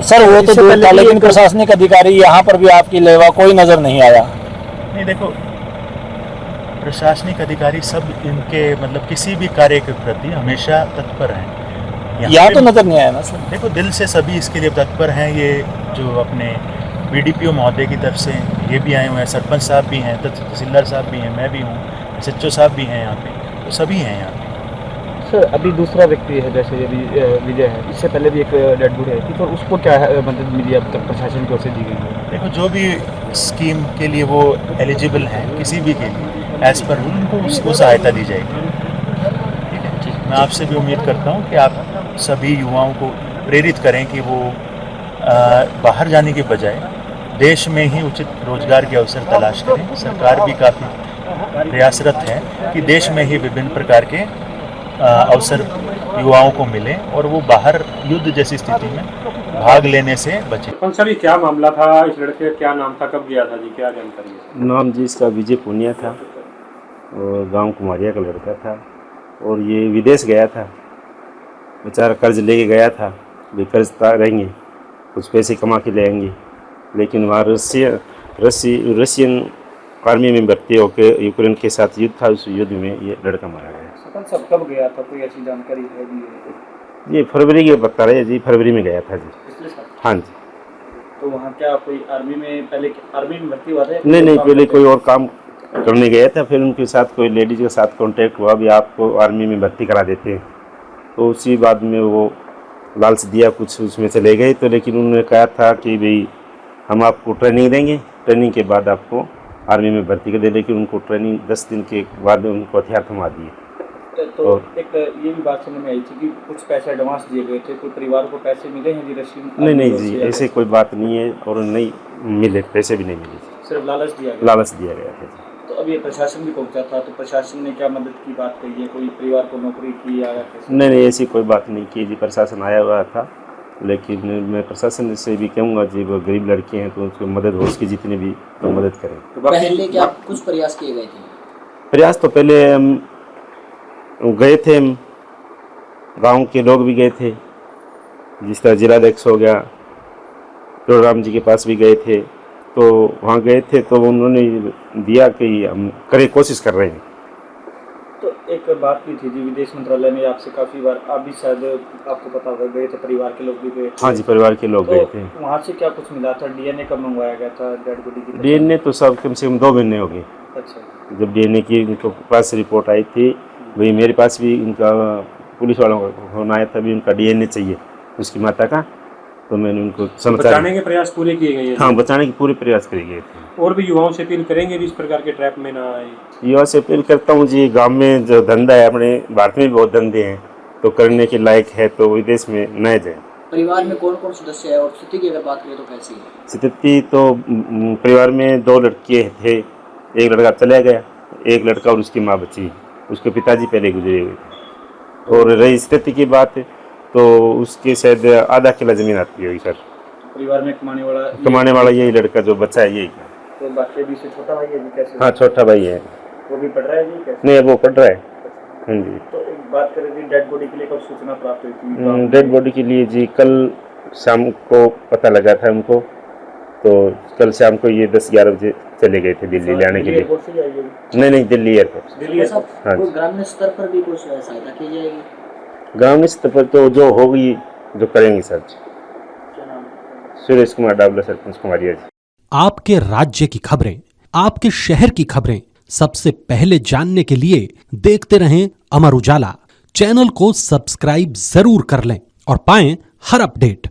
Sir वो तो दूर था, लेकिन प्रशासनिक अधिकारी यहाँ पर भी आपकी लेवा कोई नजर नहीं आया। नहीं देखो, प्रशासनिक अधिकारी सब इनके मतलब किसी भी कार्य के प्रति हमेशा तत्पर हैं। यहाँ तो नजर नहीं आया ना सर। देखो दिल से सभी इसके लिए तत्पर हैं। ये जो अपने बीडीपीओ महोदय की तरफ से ये भी आए हुए हैं, सरपंच साहब भी हैं, तहसीलदार साहब भी हैं, मैं भी हूँ, एसएचओ साहब भी हैं यहाँ पे, तो सभी हैं यहाँ पे। सर अभी दूसरा व्यक्ति है जैसे यदि विजय है, इससे पहले भी एक डेड बॉडी आई थी, तो उसको क्या मदद मिली अब तक प्रशासन की ओर से दी गई है? देखो जो भी स्कीम के लिए वो एलिजिबल हैं, किसी भी के लिए एज पर रूल उनको उसको सहायता दी जाएगी। ठीक है, मैं आपसे भी उम्मीद करता हूँ कि आप सभी युवाओं को प्रेरित करें कि वो बाहर जाने के बजाय देश में ही उचित रोजगार के अवसर तलाश करें। सरकार भी काफ़ी प्रयासरत है कि देश में ही विभिन्न प्रकार के अवसर युवाओं को मिले और वो बाहर युद्ध जैसी स्थिति में भाग लेने से बचे। कौन सा भी क्या मामला था, इस लड़के का क्या नाम था, कब गया था जी, क्या जानकारी है? नाम जी इसका विजय पुनिया था और गांव कुमारिया का लड़का था और ये विदेश गया था। बेचारा कर्ज लेके गया था, भी कर्ज रहेंगे कुछ पैसे कमा के ले आएंगे, लेकिन वहाँ रशियन आर्मी में भर्ती होकर यूक्रेन के साथ युद्ध था, उस युद्ध में ये लड़का मारा गया। सब कब गया था, कोई ऐसी जानकारी है जी? ये फरवरी के बता रहे जी, फरवरी में गया था जी। पिछले साल? हाँ जी। तो वहाँ क्या कोई आर्मी में पहले आर्मी में भर्ती हुआ था? नहीं, पहले कोई और काम करने गया था, फिर उनके साथ कोई लेडीज के साथ कांटेक्ट हुआ, भी आपको आर्मी में भर्ती करा देते हैं, तो उसी बाद में वो लालच दिया कुछ, उसमें चले गए। तो लेकिन उन्होंने कहा था कि भाई हम आपको ट्रेनिंग देंगे, ट्रेनिंग के बाद आपको आर्मी में भर्ती कर दे, लेकिन उनको ट्रेनिंग 10 दिन के बाद उनको हथियार थमा दिए। तो एक ये भी बात सुनने में आई थी कि कुछ पैसे एडवांस दिए गए थे, कोई परिवार को पैसे मिले हैं जी रशियन? नहीं जी, ऐसे कोई बात नहीं है और नहीं मिले, पैसे भी नहीं मिले, सिर्फ लालच दिया गया? लालच दिया गया था। तो अब ये प्रशासन भी पहुंचा था, तो प्रशासन ने क्या मदद की बात कही है? कोई परिवार को नौकरी की या कैसे? नहीं, ऐसी कोई बात नहीं की जी, प्रशासन आया हुआ था, लेकिन मैं प्रशासन से भी कहूँगा जी, वो गरीब लड़के हैं तो उसको मदद हो उसकी जितनी भी तो मदद करें। तो पहले क्या कुछ प्रयास किए गए थे? प्रयास तो पहले हम गए थे, हम गांव के लोग भी गए थे, जिस तरह जिलाध्यक्ष हो गया, राम जी के पास भी गए थे, तो वहाँ गए थे तो उन्होंने दिया कि हम करें, कोशिश कर रहे हैं। तो एक बात की थी जी, विदेश मंत्रालय ने आपसे काफ़ी बार, आप भी शायद आपको पता होगा, गए थे, परिवार के लोग भी गए थे? हाँ जी, परिवार के लोग गए थे। वहाँ से क्या कुछ मिला था? डीएनए कब मंगवाया गया था डेड बॉडी की? डीएनए तो सब कम से कम 2 महीने हो गए। अच्छा। जब डीएनए की उनको पास रिपोर्ट आई थी, वही मेरे पास भी उनका पुलिस वालों का फोन आया था, भी उनका डीएनए चाहिए उसकी माता का, तो मैंने उनको बचाने के प्रयास पूरे किए गए हैं? हाँ, बचाने के पूरे प्रयास किए गए थे। और भी युवाओं से अपील करेंगे इस प्रकार के ट्रैप में ना आए? युवा से अपील करता हूँ जी, गांव में जो धंधा है, अपने भारत में भी बहुत धंधे हैं, तो करने के लायक है तो विदेश में न जाए। परिवार में कौन कौन सदस्य है और स्थिति की अगर बात करें तो कैसी है स्थिति? तो परिवार में 2 लड़के थे, एक लड़का चला गया, एक लड़का और उसकी माँ बची, उसके पिताजी पहले गुजरे हुए थे। और रही स्थिति की बात तो उसके शायद आधा किला ज़मीन आती होगी सर। परिवार में कमाने वाला यही लड़का जो बच्चा है, यही। तो बाकी भी से छोटा भाई है जी? कैसे? हाँ, छोटा भाई है। वो भी पढ़ रहा है जी? कैसे? नहीं, वो पढ़ रहा है। हाँ जी। तो एक बात करें जी, डेड बॉडी के लिए कब सूचना प्राप्त हुई थी? डेड बॉडी के लिए जी कल शाम को पता लगा था हमको, तो कल शाम को ये 10-11 बजे चले गए थे दिल्ली ले आने के लिए। नहीं, दिल्ली एयरपोर्ट। हाँ, ग्रामीण स्तर पर भी कुछ सहायता की जाएगी? ग्रामीण स्तर पर तो जो होगी जो करेंगे सर। सुरेश कुमार डावला, सरपंच कुमारिया जी। आपके राज्य की खबरें, आपके शहर की खबरें सबसे पहले जानने के लिए देखते रहें अमर उजाला। चैनल को सब्सक्राइब जरूर कर लें और पाएं हर अपडेट।